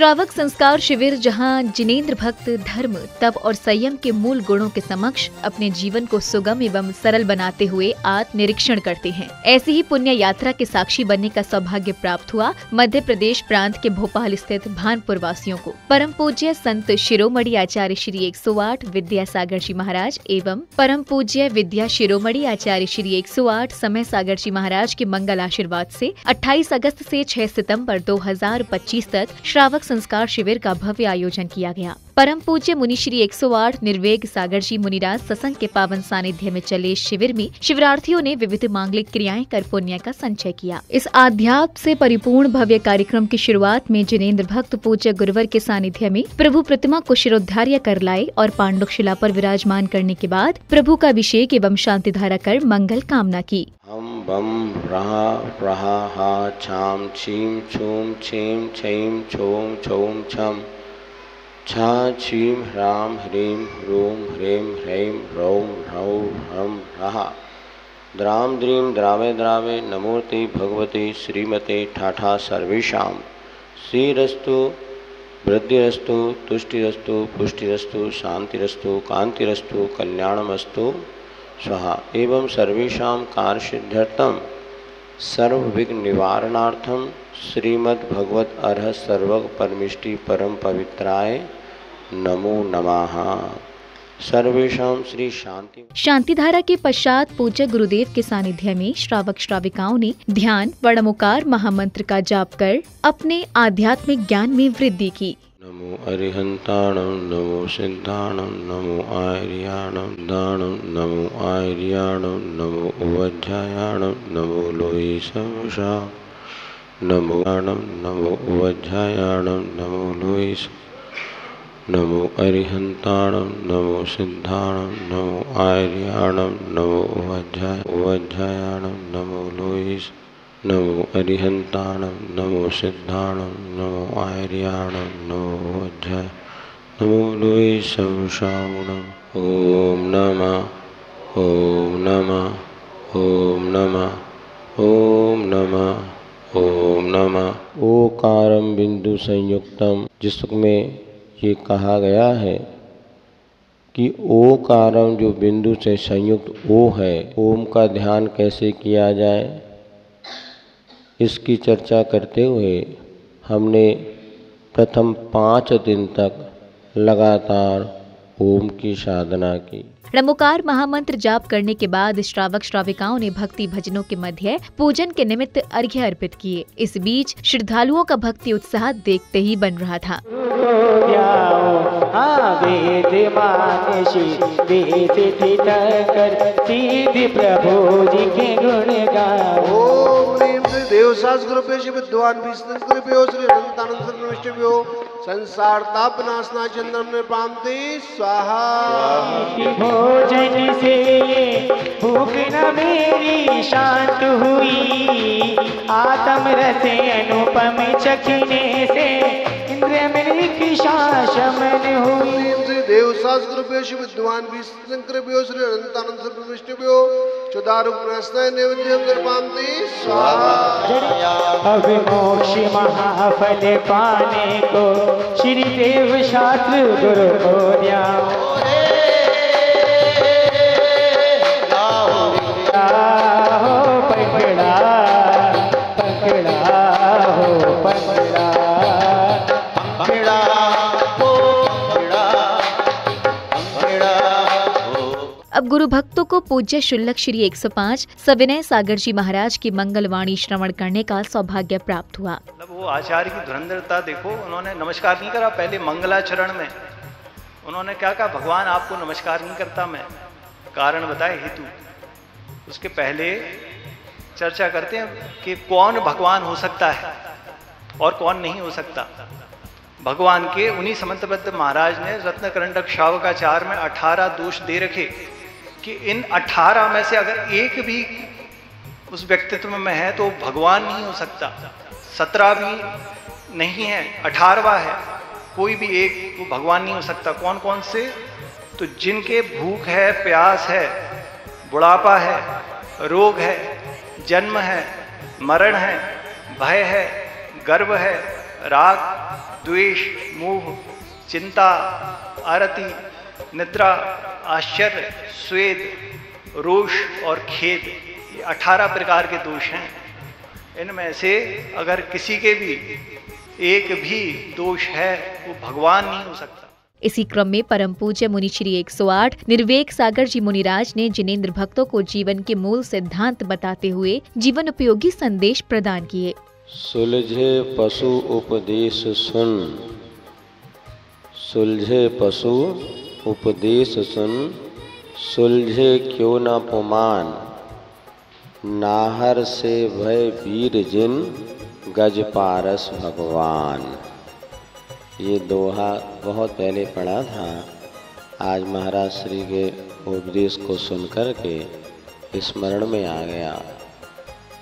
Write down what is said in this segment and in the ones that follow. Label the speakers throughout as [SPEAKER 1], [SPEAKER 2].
[SPEAKER 1] श्रावक संस्कार शिविर जहां जिनेंद्र भक्त धर्म, तप और संयम के मूल गुणों के समक्ष अपने जीवन को सुगम एवं सरल बनाते हुए आत्म निरीक्षण करते हैं। ऐसी ही पुण्य यात्रा के साक्षी बनने का सौभाग्य प्राप्त हुआ मध्य प्रदेश प्रांत के भोपाल स्थित भानपुर वासियों को। परम पूज्य संत शिरोमणि आचार्य श्री 108 विद्यासागर जी महाराज एवं परम पूज्य विद्या शिरोमणि आचार्य श्री 108 समय सागर जी महाराज के मंगल आशीर्वाद से 28 अगस्त से 6 सितंबर 2025 तक श्रावक संस्कार शिविर का भव्य आयोजन किया गया। परम पूज्य मुनि श्री 108 निर्वेग सागर जी मुनिराज सत्संग के पावन सानिध्य में चले शिविर में शिविरार्थियों ने विविध मांगलिक क्रियाएं कर पुण्य का संचय किया। इस आध्यात्म से परिपूर्ण भव्य कार्यक्रम की शुरुआत में जिनेंद्र भक्त पूज्य गुरुवर के सानिध्य में प्रभु प्रतिमा को शिरोधार्य कर लाए और पांडुक शिला पर विराजमान करने के बाद प्रभु का अभिषेक एवं शांति धारा कर मंगल कामना की।
[SPEAKER 2] हम बम रहा रहा हा छाम छीम छूम छीम छीम छोम छोम छम छा छीम ह्राम ह्रीम ह्रूम ह्रीम ह्रैम ह्रौम ह्रौ ह्रम रहा द्राम द्रीम द्रावे द्रावे नमोते भगवते श्रीमते ठाठा सर्वेषां श्रीरस्तु वृद्धिरस्तु तुष्टिरस्तु पुष्टिरस्तु शांतिरस्तु कांतिरस्तु कल्याणमस्तु स्वाहा एवं सर्वेषां कार्यसिद्ध्यर्थं सर्वविघ्न निवारणार्थं श्रीमद् भगवत अर्हत सर्वग परमिष्टि परम पवित्राय नमो नमः। सर्वेषां श्री शांति धारा के पश्चात पूज्य गुरुदेव के सानिध्य में श्रावक श्राविकाओं ने ध्यान वर्णमुकार महामंत्र का जाप कर अपने आध्यात्मिक ज्ञान में वृद्धि की। नमो अरिहंताणं नमो सिद्धाणं नमो आर्याणं दाणं नमो आर्याणं नमो उवज्झायाणं नमो लोहि सवशा नमो आणं नमो उवज्झायाणं नमो लोहि नमो अरिहंताणं नमो सिद्धाणं नमो आर्याणं नमो उवज्झायाणं नमो लोहि नमो अरिहंताणं नमो सिद्धाणं नमो आर्याणं नमो उवज्झाय नमो लोहि सवशावणम्। ओम नमः ओम नमः ओम नमः ओम नमः ओम नमः। ओकारम बिंदु संयुक्तम, जिसमें ये कहा गया है कि ओकारम जो बिंदु से संयुक्त ओ है, ओम का ध्यान कैसे किया जाए इसकी चर्चा करते हुए हमने प्रथम 5 दिन तक लगातार ओम की साधना की।
[SPEAKER 1] णमुकार महामंत्र जाप करने के बाद श्रावक श्राविकाओं ने भक्ति भजनों के मध्य पूजन के निमित्त अर्घ्य अर्पित किए। इस बीच श्रद्धालुओं का भक्ति उत्साह देखते ही बन रहा था।
[SPEAKER 3] प्रभु जी के गुण गाओ।
[SPEAKER 4] देवसास गुरुभ्यो श्री विद्वान गुरुभ्यो श्री अनंतानंद सर्वनिष्ठभ्यो संसार ताप नाशना चंद्रम ने प्रांति स्वाहा।
[SPEAKER 3] भोजन से भूख न मेरी शांत हुई, आत्म रस अनुपम चखने से इंद्रिय मेरी की शमन हुई।
[SPEAKER 4] देवसास गुरुभ्यो श्री विद्वान गुरुभ्यो श्री अनंतानंद सर्वनिष्ठभ्यो चुदारुक प्रश्न नैवेद्यं निर्पान्ति स्वाहा।
[SPEAKER 3] अब मोक्ष महाफल पाने को श्री देव शास्त्र गुरु को ध्याओ। पकड़ा पकड़ा हो पकड़ा पकड़ा
[SPEAKER 1] अब गुरु भक्तों को पूज्य शुल्लक श्री 105 सविनय सागर जी महाराज की मंगलवाणी श्रवण करने का सौभाग्य प्राप्त हुआ।
[SPEAKER 5] वो आचार्य की धुरंधरता देखो, उन्होंने नमस्कार नहीं करा। पहले मंगलाचरण में उन्होंने क्या कहा, भगवान आपको नमस्कार नहीं करता मैं, कारण बताए हेतु। उसके पहले चर्चा करते हैं कि कौन भगवान हो सकता है और कौन नहीं हो सकता। भगवान के उन्हीं समंतबद्ध महाराज ने रत्नकरंडक शावकाचार में 18 दोष दे रखे कि इन 18 में से अगर एक भी उस व्यक्तित्व में है तो भगवान नहीं हो सकता। 17 भी नहीं है, 18वां है, कोई भी एक वो भगवान नहीं हो सकता। कौन कौन से? तो जिनके भूख है, प्यास है, बुढ़ापा है, रोग है, जन्म है, मरण है, भय है, गर्व है, राग, द्वेष, मोह, चिंता, आरति, निद्रा, आश्चर्य, स्वेद, रोष और खेद, ये 18 प्रकार के दोष हैं। इनमें से अगर किसी के भी एक भी दोष है वो भगवान नहीं हो सकता।
[SPEAKER 1] इसी क्रम में परम पूज्य मुनि श्री 108 निर्वेक सागर जी मुनिराज ने जिनेंद्र भक्तों को जीवन के मूल सिद्धांत बताते हुए जीवन उपयोगी संदेश प्रदान किए।
[SPEAKER 2] सुलझे पशु उपदेश सुन, सुलझे पशु उपदेश सुन, सुलझे क्यों न पुमान, नाहर से भय वीर जिन, गज पारस भगवान। ये दोहा बहुत पहले पढ़ा था, आज महाराज श्री के उपदेश को सुनकर के स्मरण में आ गया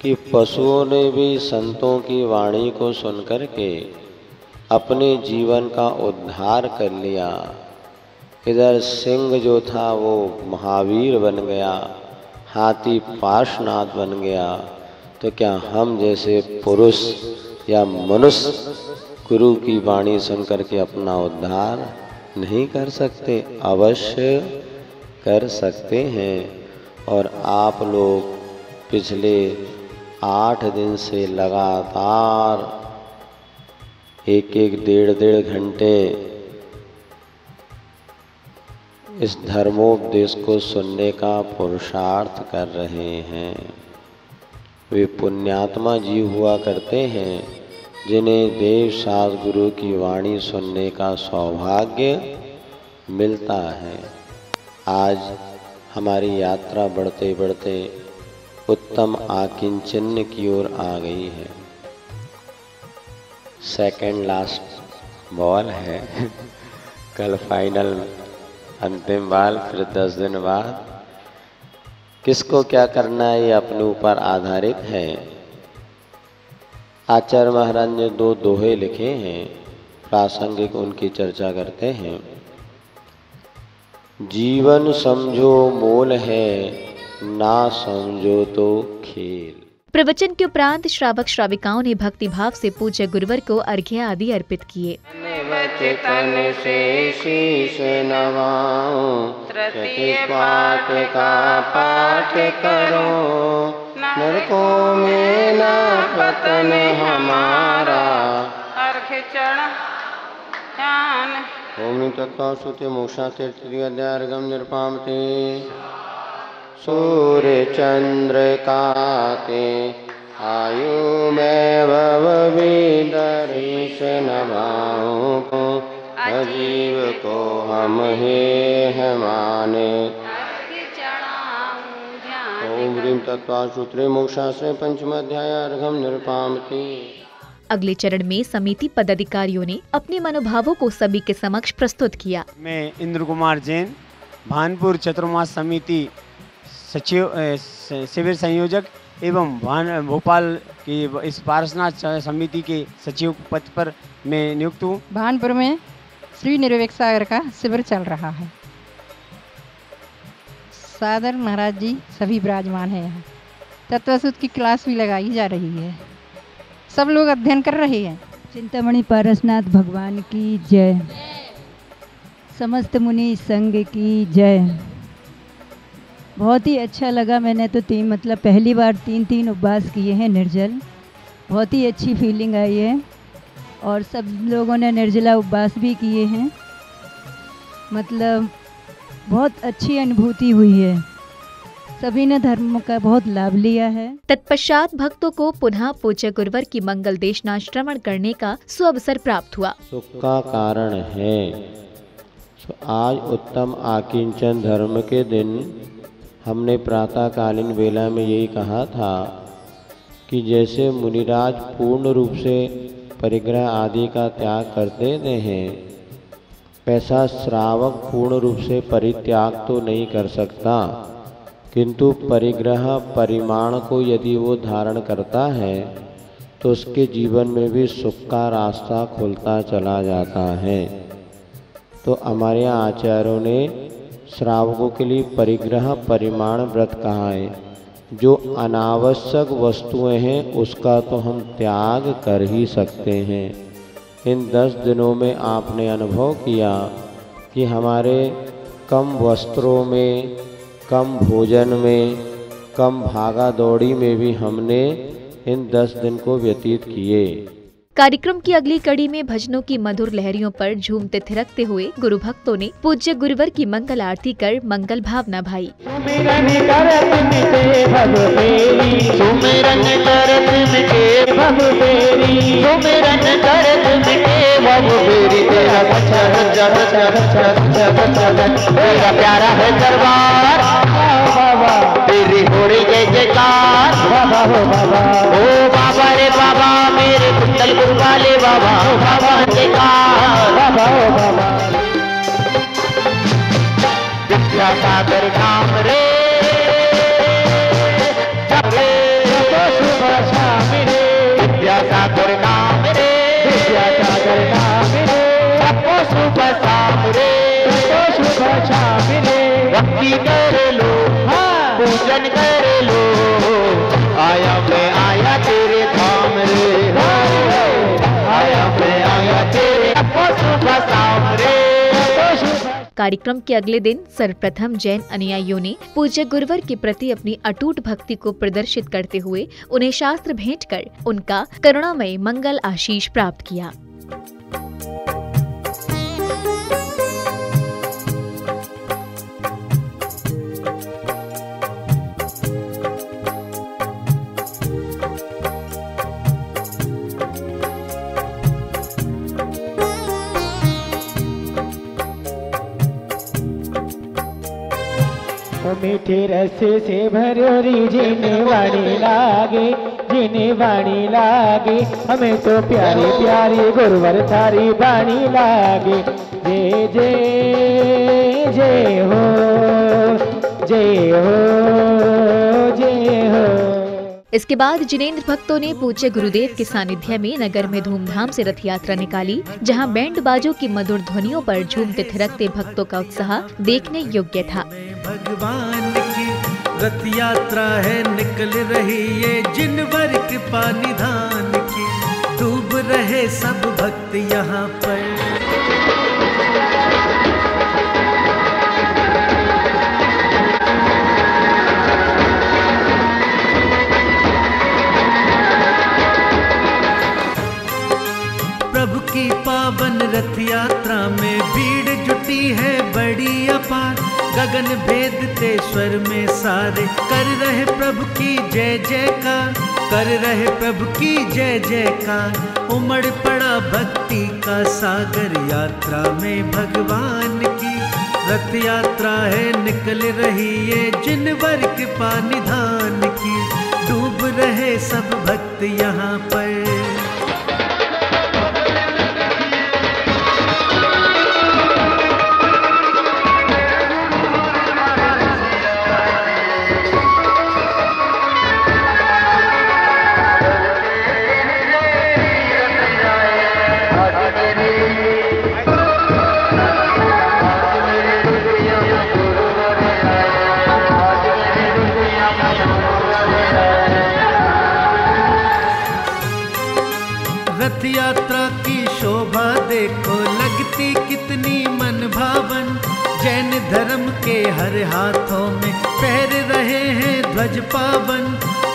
[SPEAKER 2] कि पशुओं ने भी संतों की वाणी को सुनकर के अपने जीवन का उद्धार कर लिया। इधर सिंह जो था वो महावीर बन गया, हाथी पार्श्वनाथ बन गया, तो क्या हम जैसे पुरुष या मनुष्य गुरु की वाणी सुनकर के अपना उद्धार नहीं कर सकते? अवश्य कर सकते हैं। और आप लोग पिछले 8 दिन से लगातार एक डेढ़ घंटे इस धर्मोपदेश को सुनने का पुरुषार्थ कर रहे हैं। वे पुण्यात्मा जीव हुआ करते हैं जिन्हें देव सास गुरु की वाणी सुनने का सौभाग्य मिलता है। आज हमारी यात्रा बढ़ते बढ़ते उत्तम आकिंचन की ओर आ गई है। सेकंड लास्ट बॉल है कल फाइनल अंतिम बॉल, फिर 10 दिन बाद। किसको क्या करना है ये अपने ऊपर आधारित है। आचार्य महाराज ने 2 दोहे लिखे हैं, प्रासंगिक उनकी चर्चा करते हैं। जीवन समझो मोल है, ना समझो तो खेल।
[SPEAKER 1] प्रवचन के उपरांत श्रावक श्राविकाओं ने भक्ति भाव से पूज्य गुरुवर को अर्घ्य आदि अर्पित किए।
[SPEAKER 2] तन से शीश नवाऊं, तृतीय पाठ का पाठ करो, नरकों में न पतन हमारा, अर्घ्य चरण ध्यान। ओम तत्वासुते मोक्षास्ते तृतीय अध्याय अर्घ्यं निर्पामते, सूर्य चंद्र काते आयु में भवविदरीश नभाओं को, अजीव को हम हे माने। ओम ह्रीं तत्वासुत्रे मोक्षास्त्रे पंचम अध्याय अर्घ्यं निर्पामते।
[SPEAKER 1] अगले चरण में समिति पदाधिकारियों ने अपने मनोभावों को सभी के समक्ष प्रस्तुत किया।
[SPEAKER 3] मैं इंद्र कुमार जैन, भानपुर चतुर्मास समिति सचिव शिविर संयोजक एवं भोपाल की इस पारसनाथ समिति के सचिव पद पर मैं नियुक्त हूँ।
[SPEAKER 6] भानपुर में श्री निर्वेक सागर का शिविर चल रहा है। सादर महाराज जी सभी विराजमान हैं। यहाँ तत्वसुध की क्लास भी लगाई जा रही है, सब लोग अध्ययन कर रहे हैं।
[SPEAKER 7] चिंतामणि पारसनाथ भगवान की जय, समस्त मुनि संघ की जय। बहुत ही अच्छा लगा। मैंने तो पहली बार 3 उपवास किए हैं निर्जल, बहुत ही अच्छी फीलिंग आई है। और सब लोगों ने निर्जला उपवास भी किए हैं, बहुत अच्छी अनुभूति हुई है। सभी ने धर्म का बहुत लाभ लिया है।
[SPEAKER 1] तत्पश्चात भक्तों को पुनः पूज्य गुरुवर की मंगल देशना श्रवण करने का सुअवसर प्राप्त हुआ।
[SPEAKER 2] सुख का कारण है। आज उत्तम आकिंचन धर्म के दिन हमने प्रातःकालीन वेला में यही कहा था कि जैसे मुनिराज पूर्ण रूप से परिग्रह आदि का त्याग कर देते हैं, वैसा श्रावक पूर्ण रूप से परित्याग तो नहीं कर सकता, किंतु परिग्रह परिमाण को यदि वो धारण करता है तो उसके जीवन में भी सुख का रास्ता खुलता चला जाता है। तो हमारे यहाँ आचार्यों ने श्रावकों के लिए परिग्रह परिमाण व्रत कहा है। जो अनावश्यक वस्तुएं हैं उसका तो हम त्याग कर ही सकते हैं, इन 10 दिनों में आपने अनुभव किया कि हमारे कम वस्त्रों में, कम भोजन में, कम भागा दौड़ी में भी हमने इन 10 दिन को व्यतीत किए।
[SPEAKER 1] कार्यक्रम की अगली कड़ी में भजनों की मधुर लहरियों पर झूमते थिरकते हुए गुरु भक्तों ने पूज्य गुरुवर की मंगल आरती कर मंगल भावना भाई।
[SPEAKER 8] सुमिरन करत मिटे भव फेरी, सुमिरन करत मिटे भव फेरी, सुमिरन करत मिटे भव फेरी। तेरा बच्चा बच्चा बच्चा बच्चा बच्चा बच्चा, तेरा प्यारा है दरबार बाबा, तेरी हो रही जय जयकार बाबा हो बाबा, ओ बाबा रे बाबा, मेरे कुंडल गुरु वाले बाबा हो बाबा जयकार बाबा हो बाबा। विद्या सागर धाम रे सुबह शाम रे, विद्या सागर धाम रे, विद्या सागर धाम रे, सुबह शाम रे, सुबह शाम रे। भक्ति कर लो, पूजन कर लो, आया मैं आया तेरे धाम रे, आया मैं आया तेरे सुबह शाम रे।
[SPEAKER 1] कार्यक्रम के अगले दिन सर्वप्रथम जैन अनुयायियों ने पूज्य गुरुवर के प्रति अपनी अटूट भक्ति को प्रदर्शित करते हुए उन्हें शास्त्र भेंट कर उनका करुणामय मंगल आशीष प्राप्त किया।
[SPEAKER 8] मीठे रस से भरोरी जीने वाणी लागे, जीने वाणी लागे, हमें तो प्यारी प्यारी गुरुवर थारी बाणी लागे। जय जय जय हो, जय हो, जय हो।
[SPEAKER 1] इसके बाद जिनेंद्र भक्तों ने पूज्य गुरुदेव के सानिध्य में नगर में धूमधाम से रथ यात्रा निकाली, जहां बैंड बाजों की मधुर ध्वनियों पर झूमते थिरकते भक्तों का उत्साह देखने योग्य था।
[SPEAKER 9] भगवान की रथ यात्रा है निकल रही है, जिनवर कृपा निधान की, डूब रहे सब भक्त यहाँ पर। प्रभु की पावन रथ यात्रा में भीड़ जुटी है बड़ी अपार, गगन भेदते स्वर में सारे कर रहे प्रभु की जय जयकार, कर रहे प्रभु की जय जयकार। उमड़ पड़ा भक्ति का सागर यात्रा में भगवान की रथ यात्रा है निकल रही है, जिनवर कृपा निधान की, डूब रहे सब भक्त यहाँ पर। रथ यात्रा की शोभा देखो लगती कितनी मन भावन, जैन धर्म के हर हाथों में पहर रहे हैं ध्वज पावन,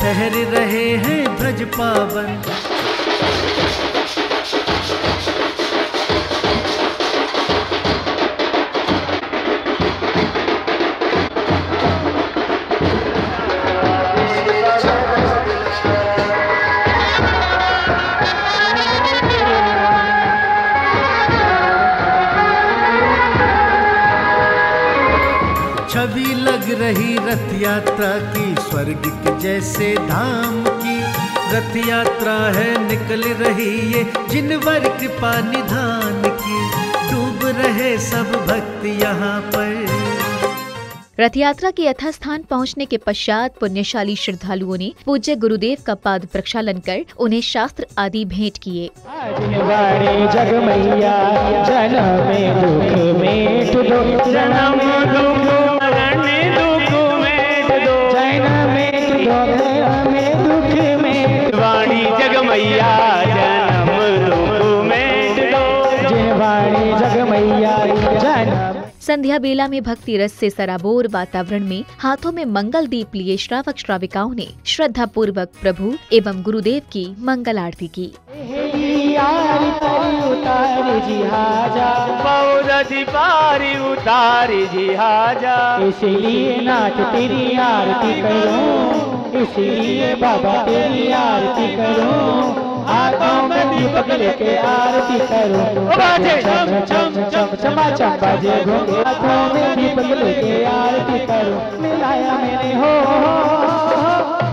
[SPEAKER 9] पहर रहे हैं ध्वज पावन। छवि लग रही रथ यात्रा की स्वर्ग के जैसे धाम की, रथ यात्रा है निकल रही है जिनवर कृपा निधान की, डूब रहे सब भक्त यहाँ पर।
[SPEAKER 1] रथ यात्रा के यथास्थान पहुंचने के पश्चात पुण्यशाली श्रद्धालुओं ने पूज्य गुरुदेव का पाद प्रक्षालन कर उन्हें शास्त्र आदि भेंट किए।
[SPEAKER 8] जगमैया जन्म में दुख मेट दो, जन्म दुख मरण दुख मेट दो, जन्म मेट दो में दुख मेट, वाणी जगमैया जन्म दुख मेट
[SPEAKER 1] संध्या बेला में भक्ति रस से सराबोर वातावरण में हाथों में मंगल दीप लिए श्रावक श्राविकाओं ने श्रद्धा पूर्वक प्रभु एवं गुरुदेव की मंगल आरती की।
[SPEAKER 8] इसलिए नाच तेरी आरती करूं, इसलिए बाबा तेरी आरती करूं, हाथों में दीपक लेके आरती करूं, चम चम चम चमा चम बाजे घोंगे, हाथों में दीपक लेके आरती करूं। मिलाया मैंने हो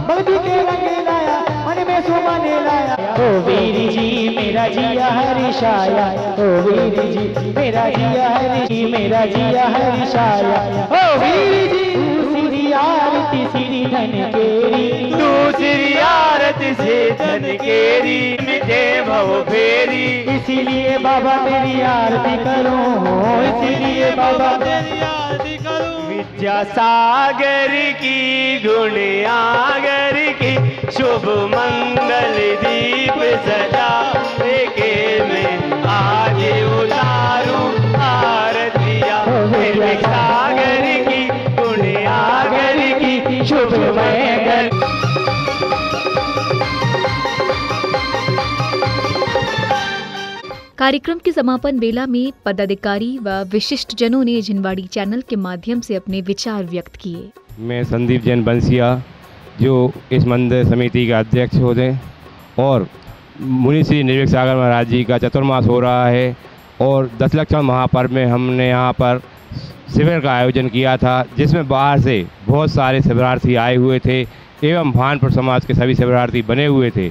[SPEAKER 8] भक्ति के रंग लाया, मन में सुमन लाया। ओ वीर जी मेरा जिया हरिशाया, ओ वीर जी मेरा जिया हरि, मेरा जिया हरिशाया। ओ वीर जी दूसरी आरती श्री धन केरी, दूसरी आरती से धन केरी, मिटे भव फेरी। इसीलिए बाबा तेरी आरती करूं, इसीलिए बाबा तेरी आरती करूं। विद्या सागर की गुण आगर की शुभ मंगल दीप सजा के मैं आगे उतारूं आरतिया। सागर की गुण आगर की शुभ मंगल।
[SPEAKER 1] कार्यक्रम के समापन बेला में पदाधिकारी व विशिष्ट जनों ने जिनवाड़ी चैनल के माध्यम से अपने विचार व्यक्त किए।
[SPEAKER 10] मैं संदीप जैन बंसिया, जो इस मंदिर समिति का अध्यक्ष होते, और मुनि श्री निर्विक सागर महाराज जी का चतुर्मास हो रहा है और 10 लक्षण महापर्व में हमने यहाँ पर शिविर का आयोजन किया था, जिसमें बाहर से बहुत सारे शिविरार्थी आए हुए थे एवं भानपुर समाज के सभी शिविरार्थी बने हुए थे।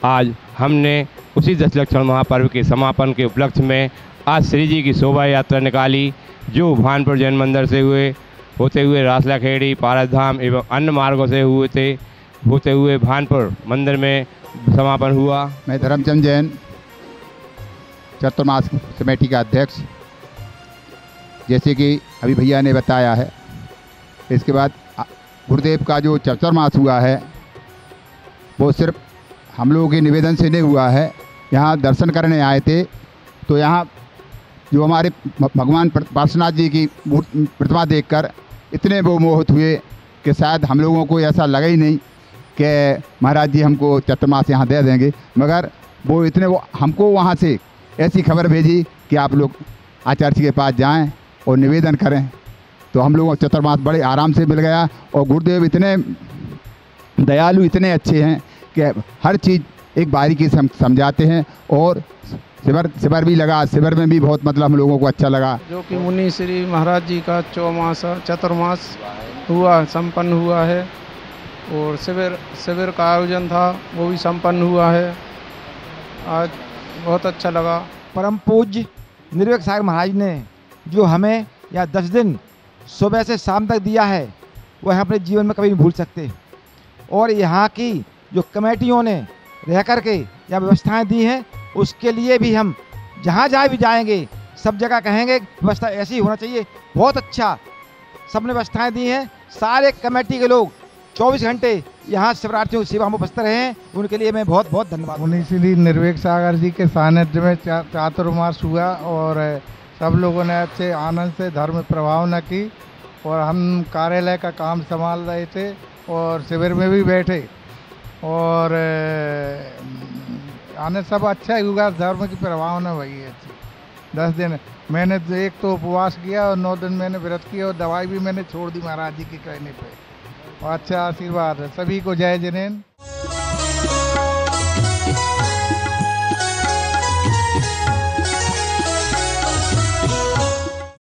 [SPEAKER 10] आज हमने उसी 10 लक्षण महापर्व के समापन के उपलक्ष्य में आज श्री जी की शोभा यात्रा निकाली, जो भानपुर जैन मंदिर से होते हुए रासला खेड़ी, पारस धाम एवं अन्य मार्गों से होते हुए भानपुर मंदिर में समापन हुआ।
[SPEAKER 11] मैं धर्मचंद जैन, चतुर्मास कमेटी का अध्यक्ष। जैसे कि अभी भैया ने बताया है, इसके बाद गुरुदेव का जो चतुर्मास हुआ है वो सिर्फ हम लोगों के निवेदन से नहीं हुआ है। यहाँ दर्शन करने आए थे तो यहाँ जो हमारे भगवान पार्श्वनाथ जी की प्रतिमा देखकर इतने वो मोहित हुए कि शायद हम लोगों को ऐसा लगा ही नहीं कि महाराज जी हमको चतुर्मास यहाँ दे देंगे, मगर वो हमको वहाँ से ऐसी खबर भेजी कि आप लोग आचार्य जी के पास जाएं और निवेदन करें। तो हम लोगों को चतुर्मास बड़े आराम से मिल गया और गुरुदेव इतने दयालु, इतने अच्छे हैं कि हर चीज़ एक बारीकी से समझाते हैं। और शिविर भी लगा, शिविर में भी बहुत मतलब हम लोगों को अच्छा लगा।
[SPEAKER 12] जो कि मुनि श्री महाराज जी का चतुर्मास हुआ, संपन्न हुआ है, और शिविर का आयोजन था वो भी संपन्न हुआ है। आज बहुत अच्छा लगा।
[SPEAKER 13] परम पूज्य निर्विक सागर महाराज ने जो हमें यहाँ 10 दिन सुबह से शाम तक दिया है, वह हम अपने जीवन में कभी नहीं भूल सकते। और यहाँ की जो कमेटियों ने रह कर के यहाँ व्यवस्थाएं दी हैं, उसके लिए भी हम जहाँ भी जाएंगे सब जगह कहेंगे व्यवस्था ऐसी होना चाहिए। बहुत अच्छा सबने व्यवस्थाएं दी हैं। सारे कमेटी के लोग 24 घंटे यहाँ शिवरात्रियों की सेवा में उपस्थित रहे हैं, उनके लिए मैं बहुत बहुत धन्यवाद।
[SPEAKER 12] मुनि श्री निर्विक सागर जी के सानिध्य में चातुर्मास हुआ और सब लोगों ने अच्छे आनंद से धर्म प्रभाव न की, और हम कार्यालय का काम संभाल रहे थे और शिविर में भी बैठे, और आने सब अच्छा हुआ। धर्म की प्रभाव न हुई अच्छी। 10 दिन मैंने एक तो उपवास किया और 9 दिन मैंने व्रत किया और दवाई भी मैंने छोड़ दी महाराज जी के कहने पे। अच्छा आशीर्वाद है सभी को। जय जिनेन्द्र।